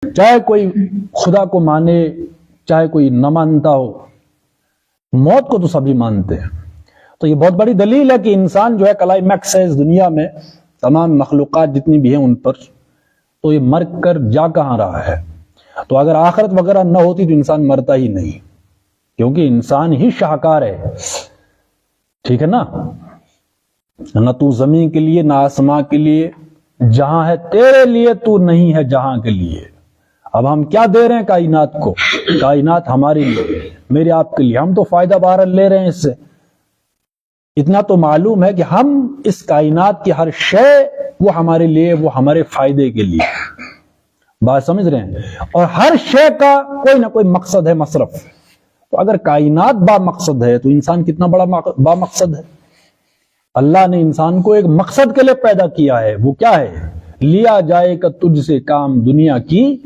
چاہے کوئی خدا کو مانے چاہے کوئی نہ مانتا ہو، موت کو تو سبھی مانتے ہیں۔ تو یہ بہت بڑی دلیل ہے کہ انسان جو ہے کلائمیکس ہے اس دنیا میں، تمام مخلوقات جتنی بھی ہیں ان پر، تو یہ مر کر جا کہاں رہا ہے؟ تو اگر آخرت وغیرہ نہ ہوتی تو انسان مرتا ہی نہیں، کیونکہ انسان ہی شاہکار ہے، ٹھیک ہے نا؟ نہ تو زمین کے لیے نہ آسمان کے لیے، جہاں ہے تیرے لیے تو نہیں ہے جہاں کے لیے۔ اب ہم کیا دے رہے ہیں کائنات کو؟ کائنات ہمارے لیے، میرے آپ کے لیے، ہم تو فائدہ بہرحال لے رہے ہیں اس سے۔ اتنا تو معلوم ہے کہ ہم اس کائنات کی ہر شے وہ ہمارے لیے، وہ ہمارے فائدے کے لیے، بات سمجھ رہے ہیں؟ اور ہر شے کا کوئی نہ کوئی مقصد ہے، مصرف۔ تو اگر کائنات با مقصد ہے تو انسان کتنا بڑا با مقصد ہے؟ اللہ نے انسان کو ایک مقصد کے لیے پیدا کیا ہے، وہ کیا ہے؟ لیا جائے گا تجھ سے کام دنیا کی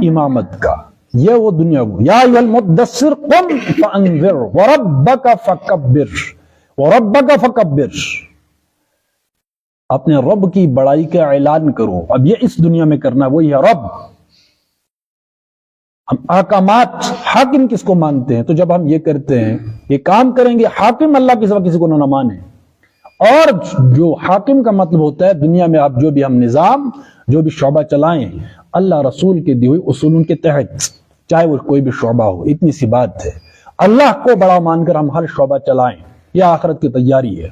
امامت کا۔ یہ وہ دنیا کو، یا ایھا المدثر قم فانذر وربک فکبر، وربک فکبر، اپنے رب کی بڑائی کا اعلان کرو۔ اب یہ اس دنیا میں کرنا ہے، وہی ہے رب۔ ہم احکامات، حاکم کس کو مانتے ہیں؟ تو جب ہم یہ کرتے ہیں، یہ کام کریں گے، حاکم اللہ کے سوا کسی کو نہ مانے۔ اور جو حاکم کا مطلب ہوتا ہے دنیا میں اب جو بھی ہم نظام، جو بھی شعبہ چلائیں، اللہ رسول کے دی ہوئی اصولوں کے تحت، چاہے وہ کوئی بھی شعبہ ہو، اتنی سی بات ہے۔ اللہ کو بڑا مان کر ہم ہر شعبہ چلائیں، یہ آخرت کی تیاری ہے۔